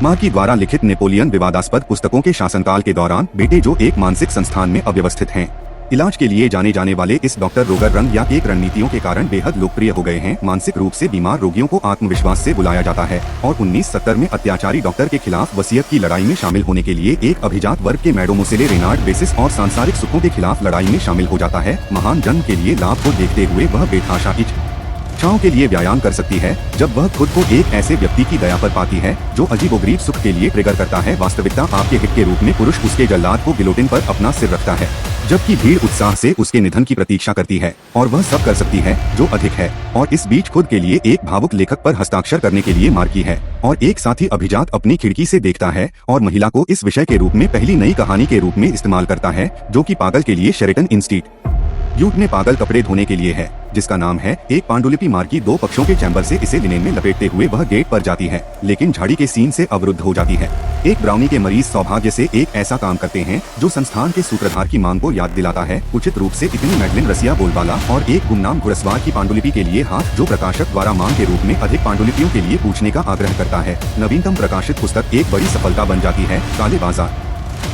Marquee द्वारा लिखित Napoleon विवादास्पद पुस्तकों के शासनकाल के दौरान बेटे जो एक मानसिक संस्थान में अव्यवस्थित हैं। इलाज के लिए जाने जाने वाले इस डॉक्टर रोगर रंग या एक रणनीतियों के कारण बेहद लोकप्रिय हो गए हैं। मानसिक रूप से बीमार रोगियों को आत्मविश्वास से बुलाया जाता है और 1970 में अत्याचारी डॉक्टर के खिलाफ वसीयत की लड़ाई में शामिल होने के लिए एक अभिजात वर्ग के मैडोमोसेले रेनार्ड बेसिस और सांसारिक सुखों के खिलाफ लड़ाई में शामिल हो जाता है। महान जन्म के लिए लाभ को देखते हुए वह बेतहाशा इच्छाओं के लिए व्यायाम कर सकती है जब वह खुद को एक ऐसे व्यक्ति की दया पर पाती है जो अजीबोगरीब सुख के लिए ट्रिगर करता है। वास्तविकता आपके हित के रूप में पुरुष उसके जल्लाद को गिलोटिन पर अपना सिर रखता है, जबकि भीड़ उत्साह से उसके निधन की प्रतीक्षा करती है और वह सब कर सकती है जो अधिक है। और इस बीच खुद के लिए एक भावुक लेखक पर हस्ताक्षर करने के लिए मार्की है और एक साथी अभिजात अपनी खिड़की से देखता है और महिला को इस विषय के रूप में पहली नई कहानी के रूप में इस्तेमाल करता है, जो कि पागल के लिए शेरेटन इंस्टीट्यूट में पागल कपड़े धोने के लिए है, जिसका नाम है एक पांडुलिपि। मार्की दो पक्षों के चैम्बर से इसे लिनेन में लपेटते हुए वह गेट पर जाती है, लेकिन झाड़ी के सीन से अवरुद्ध हो जाती है। एक ब्राउनी के मरीज सौभाग्य से एक ऐसा काम करते हैं जो संस्थान के सूत्रधार की मांग को याद दिलाता है, उचित रूप से इतनी मैडलिन रसिया बोलबाला और एक गुमनाम घुड़सवार की पांडुलिपि के लिए हाथ, जो प्रकाशक द्वारा मांग के रूप में अधिक पांडुलिपियों के लिए पूछने का आग्रह करता है। नवीनतम प्रकाशित पुस्तक एक बड़ी सफलता बन जाती है काले बाजार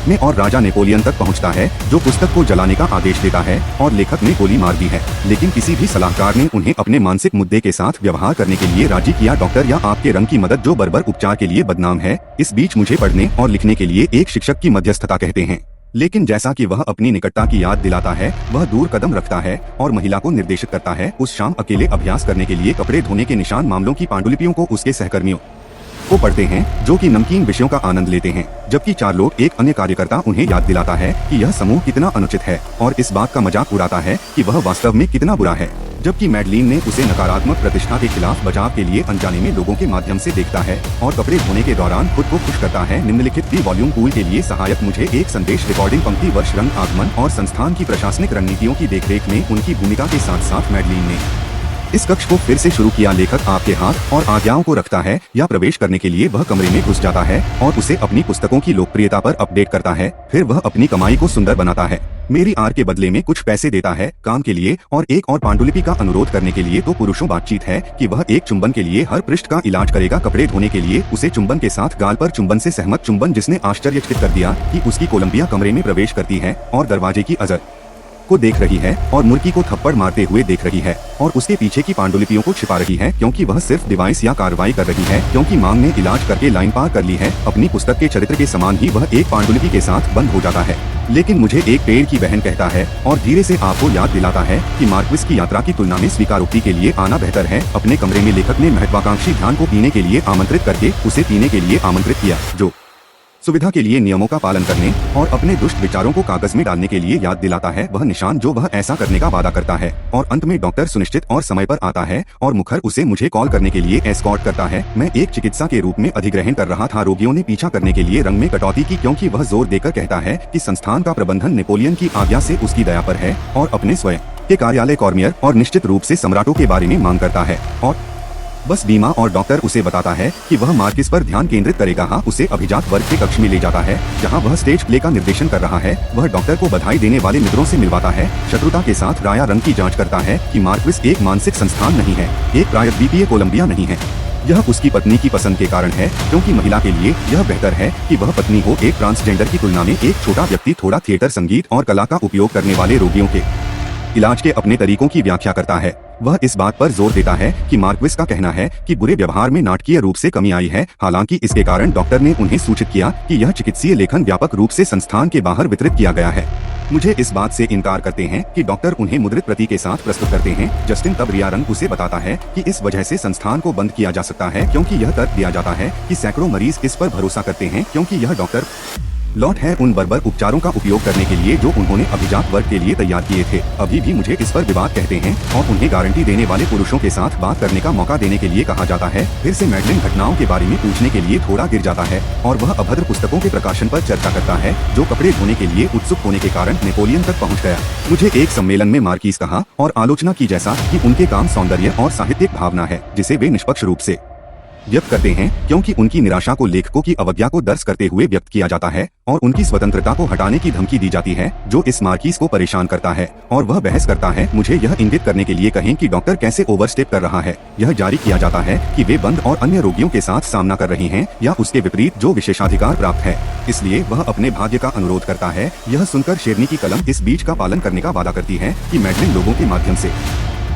में और राजा नेपोलियन तक पहुंचता है, जो पुस्तक को जलाने का आदेश देता है और लेखक ने गोली मार दी है। लेकिन किसी भी सलाहकार ने उन्हें अपने मानसिक मुद्दे के साथ व्यवहार करने के लिए राजी किया। डॉक्टर या आपके रंग की मदद जो बर्बर उपचार के लिए बदनाम है। इस बीच मुझे पढ़ने और लिखने के लिए एक शिक्षक की मध्यस्थता कहते हैं, लेकिन जैसा कि वह अपनी निकटता की याद दिलाता है, वह दूर कदम रखता है और महिला को निर्देशित करता है उस शाम अकेले अभ्यास करने के लिए कपड़े धोने के निशान मामलों की पांडुलिपियों को उसके सहकर्मियों को पढ़ते हैं जो कि नमकीन विषयों का आनंद लेते हैं, जबकि चार लोग एक अन्य कार्यकर्ता उन्हें याद दिलाता है कि यह समूह कितना अनुचित है और इस बात का मजाक उड़ाता है कि वह वास्तव में कितना बुरा है। जबकि मैडलीन ने उसे नकारात्मक प्रतिष्ठा के खिलाफ बचाव के लिए अनजाने में लोगों के माध्यम से देखता है और कपड़े धोने के दौरान खुद को खुश करता है। निम्नलिखित 3 वॉल्यूम पूल के लिए सहायक मुझे एक संदेश रिकॉर्डिंग पंक्ति वर्ष रंग आगमन और संस्थान की प्रशासनिक रणनीतियों की देखरेख में उनकी भूमिका के साथ साथ मैडलीन ने इस कक्ष को फिर से शुरू किया। लेखक आपके हाथ और आज्ञाओं को रखता है या प्रवेश करने के लिए वह कमरे में घुस जाता है और उसे अपनी पुस्तकों की लोकप्रियता पर अपडेट करता है। फिर वह अपनी कमाई को सुंदर बनाता है, मेरी आर के बदले में कुछ पैसे देता है काम के लिए और एक और पांडुलिपि का अनुरोध करने के लिए। तो पुरुषों बातचीत है कि वह एक चुंबन के लिए हर पृष्ठ का इलाज करेगा। कपड़े धोने के लिए उसे चुंबन के साथ गाल पर चुंबन से सहमत चुंबन, जिसने आश्चर्यचकित कर दिया कि उसकी कोलंबिया कमरे में प्रवेश करती है और दरवाजे की अजर को देख रही है और मुर्की को थप्पड़ मारते हुए देख रही है और उसके पीछे की पांडुलिपियों को छिपा रही है, क्योंकि वह सिर्फ डिवाइस या कार्रवाई कर रही है, क्योंकि मांग ने इलाज करके लाइन पार कर ली है। अपनी पुस्तक के चरित्र के समान ही वह एक पांडुलिपि के साथ बंद हो जाता है। लेकिन मुझे एक पेड़ की बहन कहता है और धीरे से आपको याद दिलाता है कि मार्क्विस की यात्रा की तुलना में स्वीकारोक्ति के लिए आना बेहतर है। अपने कमरे में लेखक ने महत्वाकांक्षी ध्यान को पीने के लिए आमंत्रित करके उसे पीने के लिए आमंत्रित किया, जो सुविधा के लिए नियमों का पालन करने और अपने दुष्ट विचारों को कागज में डालने के लिए याद दिलाता है वह निशान जो वह ऐसा करने का वादा करता है। और अंत में डॉक्टर सुनिश्चित और समय पर आता है और मुखर उसे मुझे कॉल करने के लिए एस्कॉर्ट करता है। मैं एक चिकित्सा के रूप में अधिग्रहण कर रहा था। रोगियों ने पीछा करने के लिए रंग में कटौती की, क्योंकि वह जोर देकर कहता है कि संस्थान का प्रबंधन नेपोलियन की आज्ञा से उसकी दया पर है और अपने स्वयं के कार्यालय कॉर्मियर और निश्चित रूप से सम्राटों के बारे में मांग करता है। और बस बीमा और डॉक्टर उसे बताता है कि वह मार्किस पर ध्यान केंद्रित करेगा। हाँ, उसे अभिजात वर्ग के कक्ष में ले जाता है जहां वह स्टेज प्ले का निर्देशन कर रहा है। वह डॉक्टर को बधाई देने वाले मित्रों से मिलवाता है, शत्रुता के साथ राया रंग की जांच करता है कि मार्क्विस एक मानसिक संस्थान नहीं है, एक प्रायद्वीपीय कोलंबिया नहीं है। यह उसकी पत्नी की पसंद के कारण है, क्योंकि महिला के लिए यह बेहतर है कि वह पत्नी हो। एक ट्रांसजेंडर की तुलना में एक छोटा व्यक्ति थोड़ा थिएटर, संगीत और कला का उपयोग करने वाले रोगियों के इलाज के अपने तरीकों की व्याख्या करता है। वह इस बात पर जोर देता है कि मार्क्विस का कहना है कि बुरे व्यवहार में नाटकीय रूप से कमी आई है, हालांकि इसके कारण डॉक्टर ने उन्हें सूचित किया कि यह चिकित्सीय लेखन व्यापक रूप से संस्थान के बाहर वितरित किया गया है। मुझे इस बात से इनकार करते हैं कि डॉक्टर उन्हें मुद्रित प्रति के साथ प्रस्तुत करते हैं। जस्टिन तब रिया रंग उसे बताता है कि इस वजह से संस्थान को बंद किया जा सकता है, क्योंकि यह तर्क दिया जाता है कि सैकड़ों मरीज इस पर भरोसा करते हैं, क्योंकि यह डॉक्टर लॉट है उन बर्बर उपचारों का उपयोग करने के लिए जो उन्होंने अभिजात वर्ग के लिए तैयार किए थे। अभी भी मुझे इस पर विवाद कहते हैं और उन्हें गारंटी देने वाले पुरुषों के साथ बात करने का मौका देने के लिए कहा जाता है। फिर से मैडलिन घटनाओं के बारे में पूछने के लिए थोड़ा गिर जाता है और वह अभद्र पुस्तकों के प्रकाशन पर चर्चा करता है जो कपड़े धोने के लिए उत्सुक होने के कारण नेपोलियन तक पहुँच गया। मुझे एक सम्मेलन में मार्कीस कहा और आलोचना की जैसा कि उनके काम सौंदर्य और साहित्यिक भावना है जिसे वे निष्पक्ष रूप से व्यक्त करते हैं, क्योंकि उनकी निराशा को लेखकों की अवज्ञा को दर्ज करते हुए व्यक्त किया जाता है और उनकी स्वतंत्रता को हटाने की धमकी दी जाती है, जो इस मार्किस को परेशान करता है और वह बहस करता है, मुझे यह इंगित करने के लिए कहें कि डॉक्टर कैसे ओवरस्टेप कर रहा है। यह जारी किया जाता है कि वे बंद और अन्य रोगियों के साथ सामना कर रही हैं या उसके विपरीत जो विशेषाधिकार प्राप्त है, इसलिए वह अपने भाग्य का अनुरोध करता है। यह सुनकर शेरनी की कलम इस बीच का पालन करने का वादा करती है कि मैडलिन लोगों के माध्यम से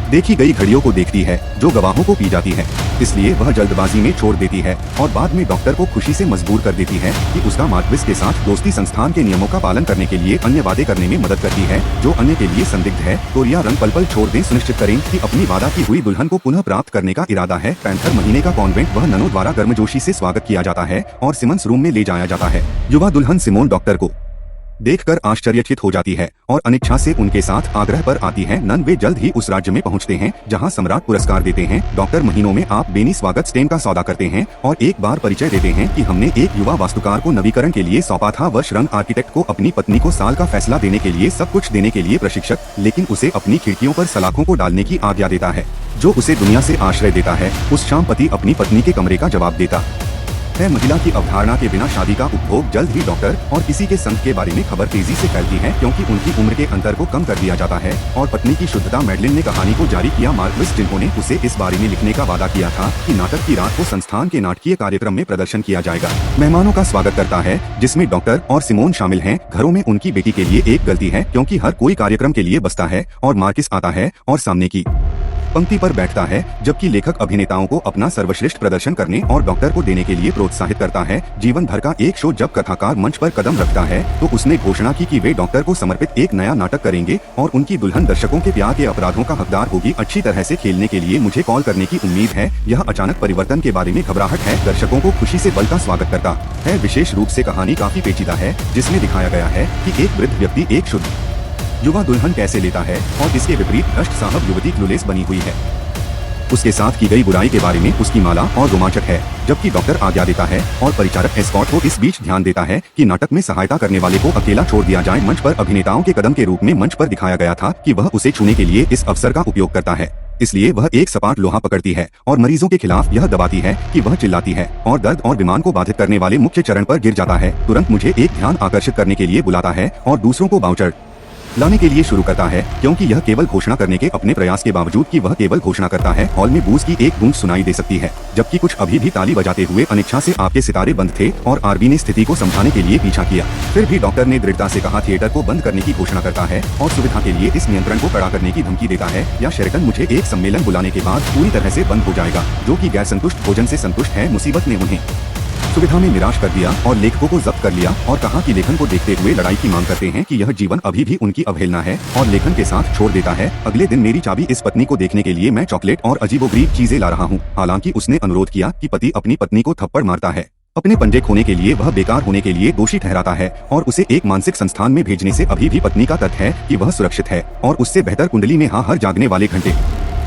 देखी गई घड़ियों को देखती है जो गवाहों को पी जाती है, इसलिए वह जल्दबाजी में छोड़ देती है और बाद में डॉक्टर को खुशी से मजबूर कर देती है कि उसका मार्क्विस के साथ दोस्ती संस्थान के नियमों का पालन करने के लिए अन्य वादे करने में मदद करती है जो अन्य के लिए संदिग्ध है। कोरिया रंग पल पल छोड़ दें, सुनिश्चित करें कि अपनी वादा की हुई दुल्हन को पुनः प्राप्त करने का इरादा है। पैंथर महीने का कॉन्वेंट वह ननों द्वारा गर्मजोशी से स्वागत किया जाता है और सिमन्स रूम में ले जाया जाता है। युवा दुल्हन सिमोन डॉक्टर को देखकर आश्चर्यचकित हो जाती है और अनिच्छा से उनके साथ आग्रह पर आती है। नन वे जल्द ही उस राज्य में पहुंचते हैं जहां सम्राट पुरस्कार देते हैं। डॉक्टर महीनों में आप बेनी स्वागत स्टेम का सौदा करते हैं और एक बार परिचय देते हैं कि हमने एक युवा वास्तुकार को नवीकरण के लिए सौंपा था। वर्ष रंग आर्किटेक्ट को अपनी पत्नी को साल का फैसला देने के लिए सब कुछ देने के लिए प्रशिक्षक, लेकिन उसे अपनी खिड़कियों पर सलाखों को डालने की आज्ञा देता है जो उसे दुनिया से आश्रय देता है। उस शाम पति अपनी पत्नी के कमरे का जवाब देता है। महिला की अवधारणा के बिना शादी का उपभोग। जल्द ही डॉक्टर और किसी के संग के बारे में खबर तेजी से फैलती है क्योंकि उनकी उम्र के अंतर को कम कर दिया जाता है और पत्नी की शुद्धता। मैडलिन ने कहानी को जारी किया। मार्क्विस, जिन्होंने उसे इस बारे में लिखने का वादा किया था कि नाटक की रात को संस्थान के नाटकीय कार्यक्रम में प्रदर्शन किया जाएगा, मेहमानों का स्वागत करता है जिसमें डॉक्टर और सिमोन शामिल हैं। घरों में उनकी बेटी के लिए एक गलती है क्योंकि हर कोई कार्यक्रम के लिए बसता है और मार्किस आता है और सामने की पंक्ति पर बैठता है, जबकि लेखक अभिनेताओं को अपना सर्वश्रेष्ठ प्रदर्शन करने और डॉक्टर को देने के लिए प्रोत्साहित करता है। जीवन भर का एक शो जब कथाकार मंच पर कदम रखता है तो उसने घोषणा की कि वे डॉक्टर को समर्पित एक नया नाटक करेंगे और उनकी दुल्हन दर्शकों के प्यार के अपराधों का हकदार होगी। अच्छी तरह से खेलने के लिए मुझे कॉल करने की उम्मीद है। यह अचानक परिवर्तन के बारे में घबराहट है। दर्शकों को खुशी से बल का स्वागत करता है। विशेष रूप से कहानी काफी पेचीदा है जिसमें दिखाया गया है कि एक वृद्ध व्यक्ति एक शुद्ध युवा दुल्हन कैसे लेता है और इसके विपरीत भ्रष्ट साहब युवती क्लूलेस बनी हुई है। उसके साथ की गई बुराई के बारे में उसकी माला और रोमांचक है, जबकि डॉक्टर आज्ञा देता है और परिचारक एस्कॉर्ट को इस बीच ध्यान देता है कि नाटक में सहायता करने वाले को अकेला छोड़ दिया जाए। मंच पर अभिनेताओं के कदम के रूप में मंच पर दिखाया गया था कि वह उसे छूने के लिए इस अवसर का उपयोग करता है, इसलिए वह एक सपाट लोहा पकड़ती है और मरीजों के खिलाफ यह दबाती है कि वह चिल्लाती है और दर्द और विमान को बाधित करने वाले मुख्य चरण पर गिर जाता है। तुरंत मुझे एक ध्यान आकर्षित करने के लिए बुलाता है और दूसरों को बाउचर लाने के लिए शुरू करता है क्योंकि यह केवल घोषणा करने के अपने प्रयास के बावजूद कि वह केवल घोषणा करता है। हॉल में बूज की एक गूंज सुनाई दे सकती है जबकि कुछ अभी भी ताली बजाते हुए अनिच्छा से आपके सितारे बंद थे और आरबी ने स्थिति को समझाने के लिए पीछा किया। फिर भी डॉक्टर ने दृढ़ता से कहा, थिएटर को बंद करने की घोषणा करता है और सुविधा के लिए इस नियंत्रण को कड़ा करने की धमकी देता है या शेरटन मुझे एक सम्मेलन बुलाने के बाद पूरी तरह से बंद हो जाएगा, जो कि गैर संतुष्ट भोजन से संतुष्ट है। मुसीबत ने उन्हें सुविधा में निराश कर दिया और लेखकों को जब्त कर लिया और कहा कि लेखन को देखते हुए लड़ाई की मांग करते हैं कि यह जीवन अभी भी उनकी अवहेलना है और लेखन के साथ छोड़ देता है। अगले दिन मेरी चाबी इस पत्नी को देखने के लिए मैं चॉकलेट और अजीबोगरीब चीजें ला रहा हूँ। हालांकि उसने अनुरोध किया कि पति अपनी पत्नी को थप्पड़ मारता है, अपने पंजे खोने के लिए वह बेकार होने के लिए दोषी ठहराता है और उसे एक मानसिक संस्थान में भेजने से अभी भी पत्नी का तर्क है कि वह सुरक्षित है और उससे बेहतर कुंडली में हर जागने वाले घंटे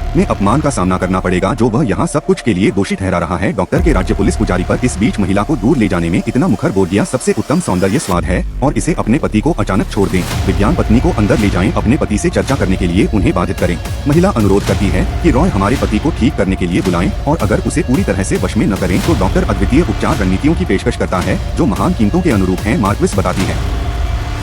में अपमान का सामना करना पड़ेगा जो वह यहाँ सब कुछ के लिए दोषी ठहरा रहा है। डॉक्टर के राज्य पुलिस पुजारी पर इस बीच महिला को दूर ले जाने में इतना मुखर बोल दिया सबसे उत्तम सौंदर्य स्वाद है और इसे अपने पति को अचानक छोड़ दें। विज्ञान पत्नी को अंदर ले जाएं, अपने पति से चर्चा करने के लिए उन्हें बाधित करें। महिला अनुरोध करती है कि रॉय हमारे पति को ठीक करने के लिए बुलाएं और अगर उसे पूरी तरह से वश में न करें तो डॉक्टर अद्वितीय उपचार रणनीतियों की पेशकश करता है जो महान कीमतों के अनुरूप है। मार्क्विस बताती है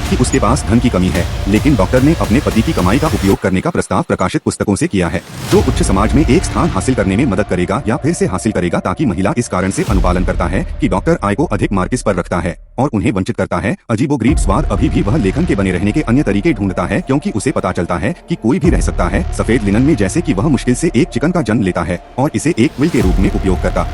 कि उसके पास धन की कमी है, लेकिन डॉक्टर ने अपने पति की कमाई का उपयोग करने का प्रस्ताव प्रकाशित पुस्तकों से किया है जो उच्च समाज में एक स्थान हासिल करने में मदद करेगा या फिर से हासिल करेगा, ताकि महिला इस कारण से अनुपालन करता है कि डॉक्टर आय को अधिक मार्किस पर रखता है और उन्हें वंचित करता है। अजीबोगरीब स्वाद अभी भी वह लेखन के बने रहने के अन्य तरीके ढूंढता है क्योंकि उसे पता चलता है कि कोई भी रह सकता है सफेद लिनन में, जैसे कि वह मुश्किल से एक चिकन का जन्म लेता है और इसे एक क्विल के रूप में उपयोग करता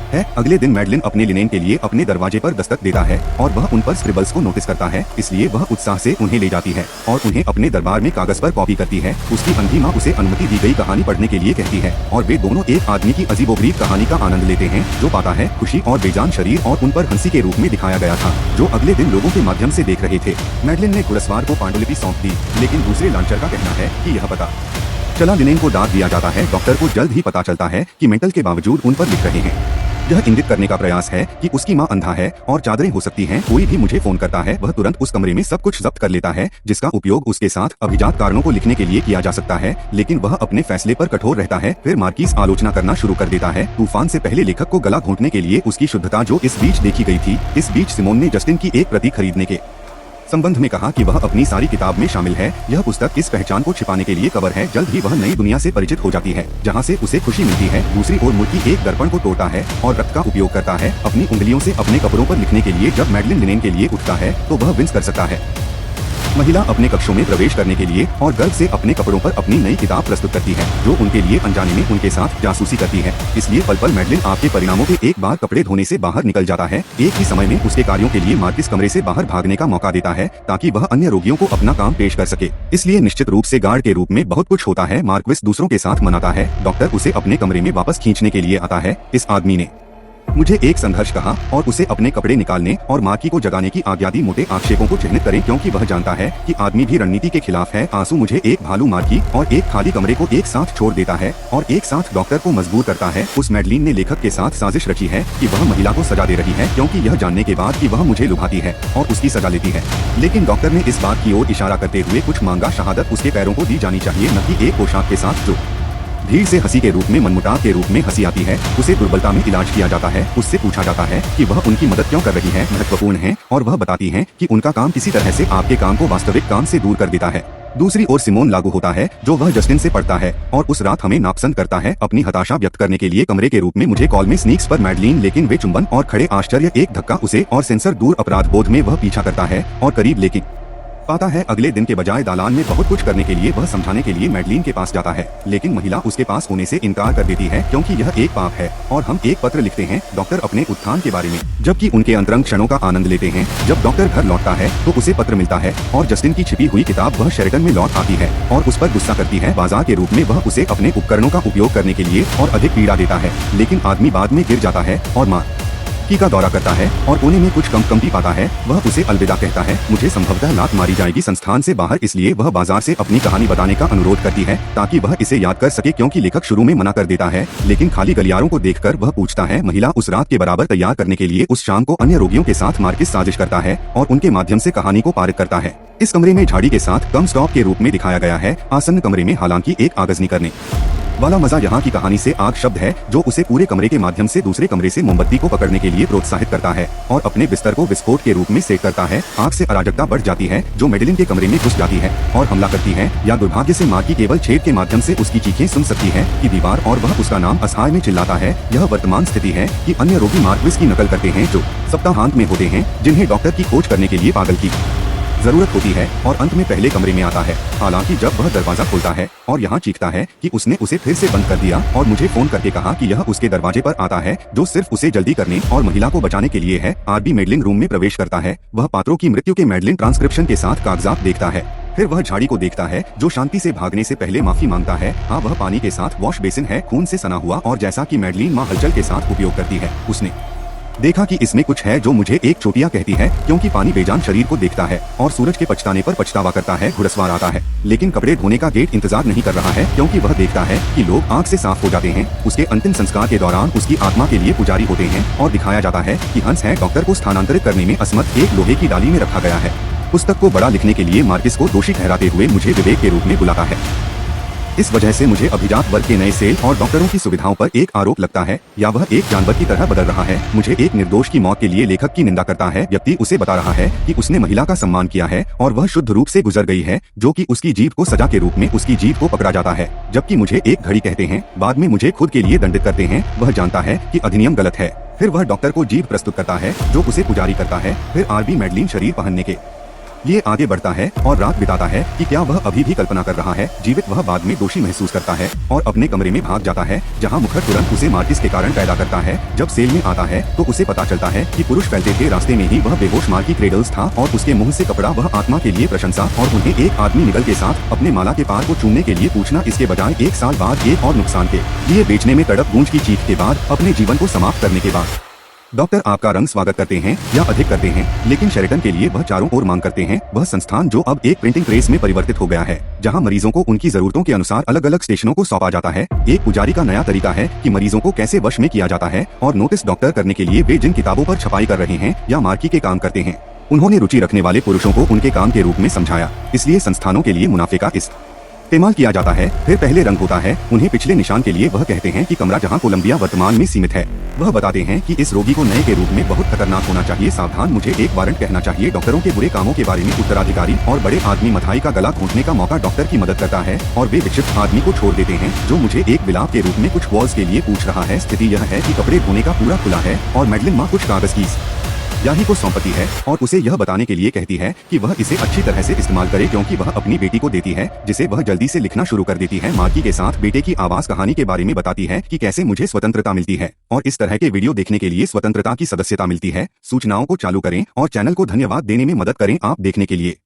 है। अगले दिन मैडलिन अपने लिनेन के लिए अपने दरवाजे पर दस्तक देता है और वह उन पर स्क्रिबल्स को नोटिस करता है, इसलिए वह उत्साह से उन्हें ले जाती है और उन्हें अपने दरबार में कागज पर कॉपी करती है। उसकी अंधी माँ उसे अनुमति दी गई कहानी पढ़ने के लिए कहती है और वे दोनों एक आदमी की अजीबोगरीब कहानी का आनंद लेते हैं जो पाता है खुशी और बेजान शरीर और उन पर हंसी के रूप में दिखाया गया था जो अगले दिन लोगों के माध्यम से देख रहे थे। मैडलिन ने घुड़सवार को पांडुलिपि सौंप दी, लेकिन दूसरे लॉन्चर का कहना है कि यह पता चला लिनेन को डांट दिया जाता है। डॉक्टर को जल्द ही पता चलता है कि मेंटल के बावजूद उन पर लिख रहे हैं। यह इंगित करने का प्रयास है कि उसकी मां अंधा है और चादरें हो सकती हैं। कोई भी मुझे फोन करता है वह तुरंत उस कमरे में सब कुछ जब्त कर लेता है, जिसका उपयोग उसके साथ अभिजात कारणों को लिखने के लिए किया जा सकता है, लेकिन वह अपने फैसले पर कठोर रहता है। फिर मार्किस आलोचना करना शुरू कर देता है। तूफान से पहले लेखक को गला घोंटने के लिए उसकी शुद्धता जो इस बीच देखी गई थी। इस बीच सिमोन ने जस्टिन की एक प्रति खरीदने के संबंध में कहा कि वह अपनी सारी किताब में शामिल है। यह पुस्तक इस पहचान को छिपाने के लिए कवर है। जल्द ही वह नई दुनिया से परिचित हो जाती है जहां से उसे खुशी मिलती है। दूसरी ओर मुर्की एक दर्पण को तोड़ता है और रक्त का उपयोग करता है अपनी उंगलियों से अपने कपड़ों पर लिखने के लिए। जब मैडलिन लिनेन के लिए उठता है तो वह विंस कर सकता है। महिला अपने कक्षों में प्रवेश करने के लिए और गर्व से अपने कपड़ों पर अपनी नई किताब प्रस्तुत करती है जो उनके लिए अनजाने में उनके साथ जासूसी करती है। इसलिए पल पल मैडलिन आपके परिणामों के एक बार कपड़े धोने से बाहर निकल जाता है। एक ही समय में उसके कार्यों के लिए मार्किस कमरे से बाहर भागने का मौका देता है ताकि वह अन्य रोगियों को अपना काम पेश कर सके। इसलिए निश्चित रूप से गार्ड के रूप में बहुत कुछ होता है। मार्किस दूसरों के साथ मनाता है। डॉक्टर उसे अपने कमरे में वापस खींचने के लिए आता है। इस आदमी ने मुझे एक संघर्ष कहा और उसे अपने कपड़े निकालने और मार्की को जगाने की आज्ञा दी। मोटे आक्षेपों को चिह्नित करें क्योंकि वह जानता है कि आदमी भी रणनीति के खिलाफ है। आंसू मुझे एक भालू मार्की और एक खाली कमरे को एक साथ छोड़ देता है और एक साथ डॉक्टर को मजबूर करता है। उस मैडलिन ने लेखक के साथ साजिश रची है कि वह महिला को सजा दे रही है क्योंकि यह जानने के बाद कि वह मुझे लुभाती है और उसकी सजा लेती है। लेकिन डॉक्टर ने इस बात की ओर इशारा करते हुए कुछ मांगा। शहादत उसके पैरों को दी जानी चाहिए, न कि एक पोशाक के साथ जो भीड़ से हंसी के रूप में मनमुटाव के रूप में हंसी आती है। उसे दुर्बलता में इलाज किया जाता है। उससे पूछा जाता है कि वह उनकी मदद क्यों कर रही है, महत्वपूर्ण है, और वह बताती है कि उनका काम किसी तरह से आपके काम को वास्तविक काम से दूर कर देता है। दूसरी ओर सिमोन लागू होता है जो वह जस्टिन से पढ़ता है और उस रात हमें नापसंद करता है अपनी हताशा व्यक्त करने के लिए कमरे के रूप में मुझे कॉल में स्नीक्स पर मैडलिन, लेकिन वे चुंबन और खड़े आश्चर्य एक धक्का उसे और सेंसर दूर अपराध बोध में वह पीछा करता है और करीब लेकिन पाता है। अगले दिन के बजाय दालान में बहुत कुछ करने के लिए वह समझाने के लिए मैडलिन के पास जाता है, लेकिन महिला उसके पास होने से इनकार कर देती है क्योंकि यह एक पाप है। और हम एक पत्र लिखते हैं डॉक्टर अपने उत्थान के बारे में, जबकि उनके अंतरंग क्षणों का आनंद लेते हैं। जब डॉक्टर घर लौटता है तो उसे पत्र मिलता है और जस्टिन की छिपी हुई किताब वह शेरेटन में लौट आती है और उस पर गुस्सा करती है। बाजार के रूप में वह उसे अपने उपकरणों का उपयोग करने के लिए और अधिक पीड़ा देता है, लेकिन आदमी बाद में गिर जाता है और माँ का दौरा करता है और कोने में कुछ कंपी पाता है। वह उसे अलविदा कहता है। मुझे संभवतः लात मारी जाएगी संस्थान से बाहर, इसलिए वह बाजार से अपनी कहानी बताने का अनुरोध करती है ताकि वह इसे याद कर सके क्योंकि लेखक शुरू में मना कर देता है, लेकिन खाली गलियारों को देखकर वह पूछता है। महिला उस रात के बराबर तैयार करने के लिए उस शाम को अन्य रोगियों के साथ मार्किस साजिश करता है और उनके माध्यम से कहानी को पारित करता है। इस कमरे में झाड़ी के साथ कम स्टॉप के रूप में दिखाया गया है आसन्न कमरे में, हालांकि एक आगजनी करने वाला मजा यहाँ की कहानी से आग शब्द है जो उसे पूरे कमरे के माध्यम से दूसरे कमरे से मोमबत्ती को पकड़ने के लिए प्रोत्साहित करता है और अपने बिस्तर को विस्फोट के रूप में सेट करता है। आग से अराजकता बढ़ जाती है जो मैडलिन के कमरे में घुस जाती है और हमला करती है, या दुर्भाग्य से मार्की केवल छेद के माध्यम से उसकी चीखें सुन सकती है कि दीवार, और वह उसका नाम असहाय में चिल्लाता है। यह वर्तमान स्थिति है कि अन्य रोगी मार्किस की नकल करते हैं जो सप्ताहांत में होते हैं, जिन्हें डॉक्टर की खोज करने के लिए पागल की जरूरत होती है, और अंत में पहले कमरे में आता है। हालांकि जब वह दरवाजा खोलता है और यहाँ चीखता है कि उसने उसे फिर से बंद कर दिया और मुझे फोन करके कहा कि यह उसके दरवाजे पर आता है जो सिर्फ उसे जल्दी करने और महिला को बचाने के लिए है। आरबी मैडलिन रूम में प्रवेश करता है। वह पात्रों की मृत्यु के मैडलिन ट्रांसक्रिप्शन के साथ कागजात देखता है। फिर वह झाड़ी को देखता है जो शांति से भागने से पहले माफी मांगता है। हाँ, वह पानी के साथ वॉश बेसिन है, खून से सना हुआ, और जैसा कि मैडलिन माँ हलचल के साथ उपयोग करती है, उसने देखा कि इसमें कुछ है जो मुझे एक चोटिया कहती है क्योंकि पानी बेजान शरीर को देखता है और सूरज के पछताने पर पछतावा करता है। घुड़सवार आता है लेकिन कपड़े धोने का गेट इंतजार नहीं कर रहा है क्योंकि वह देखता है कि लोग आग से साफ हो जाते हैं। उसके अंतिम संस्कार के दौरान उसकी आत्मा के लिए पुजारी होते हैं और दिखाया जाता है कि हंस है डॉक्टर को स्थानांतरित करने में असमर्थ एक लोहे की डाली में रखा गया है। पुस्तक को बड़ा लिखने के लिए मार्किस को दोषी ठहराते हुए मुझे विवेक के रूप में बुलाता है। इस वजह से मुझे अभिजात वर्ग के नए सेल और डॉक्टरों की सुविधाओं पर एक आरोप लगता है, या वह एक जानवर की तरह बदल रहा है। मुझे एक निर्दोष की मौत के लिए लेखक की निंदा करता है। व्यक्ति उसे बता रहा है कि उसने महिला का सम्मान किया है और वह शुद्ध रूप से गुजर गई है, जो कि उसकी जीभ को सजा के रूप में उसकी जीभ को पकड़ा जाता है, जबकि मुझे एक घड़ी कहते हैं। बाद में मुझे खुद के लिए दंडित करते हैं। वह जानता है कि अधिनियम गलत है। फिर वह डॉक्टर को जीभ प्रस्तुत करता है जो उसे पुजारी करता है। फिर आरबी मैडलिन शरीर पहनने के लिए आगे बढ़ता है और रात बिताता है कि क्या वह अभी भी कल्पना कर रहा है जीवित। वह बाद में दोषी महसूस करता है और अपने कमरे में भाग जाता है जहां मुखर तुरंत उसे मार्किस के कारण पैदा करता है। जब सेल में आता है तो उसे पता चलता है कि पुरुष फैलते थे। रास्ते में ही वह बेहोश मार्की क्रेडल्स था और उसके मुंह से कपड़ा वह आत्मा के लिए प्रशंसा और उन्हें एक आदमी निगल के साथ अपने माला के पार को चूमने के लिए पूछना, इसके बजाय 1 साल बाद एक और नुकसान के लिए बेचने में तड़प गूंज की चीख के बाद अपने जीवन को समाप्त करने के बाद। डॉक्टर आपका रंग स्वागत करते हैं या अधिक करते हैं, लेकिन शेरेटन के लिए वह चारों ओर मांग करते हैं। वह संस्थान जो अब एक प्रिंटिंग प्रेस में परिवर्तित हो गया है, जहां मरीजों को उनकी जरूरतों के अनुसार अलग अलग स्टेशनों को सौंपा जाता है। एक पुजारी का नया तरीका है कि मरीजों को कैसे वश में किया जाता है और नोटिस डॉक्टर करने के लिए वे जिन किताबों पर छपाई कर रहे हैं या मार्की के काम करते हैं, उन्होंने रुचि रखने वाले पुरुषों को उनके काम के रूप में समझाया। इसलिए संस्थानों के लिए मुनाफे का इस्तेमाल किया जाता है। फिर पहले रंग होता है। उन्हें पिछले निशान के लिए वह कहते हैं कि कमरा जहां कोलंबिया वर्तमान में सीमित है। वह बताते हैं कि इस रोगी को नए के रूप में बहुत खतरनाक होना चाहिए। सावधान, मुझे एक वारंट कहना चाहिए। डॉक्टरों के बुरे कामों के बारे में उत्तराधिकारी और बड़े आदमी मथाई का गला घोंटने का मौका डॉक्टर की मदद करता है और वे विक्षिप्त आदमी को छोड़ देते हैं जो मुझे एक विलाप के रूप में कुछ वॉल्स के लिए पूछ रहा है। स्थिति यह है कि कपड़े धोने का पूरा खुला है और मैडलिन माँ कुछ कागज की याही को सौंपती है और उसे यह बताने के लिए कहती है कि वह इसे अच्छी तरह से इस्तेमाल करे, क्योंकि वह अपनी बेटी को देती है जिसे वह जल्दी से लिखना शुरू कर देती है। मार्की के साथ बेटे की आवाज कहानी के बारे में बताती है कि कैसे मुझे स्वतंत्रता मिलती है और इस तरह के वीडियो देखने के लिए स्वतंत्रता की सदस्यता मिलती है। सूचनाओं को चालू करें और चैनल को धन्यवाद देने में मदद करें। आप देखने के लिए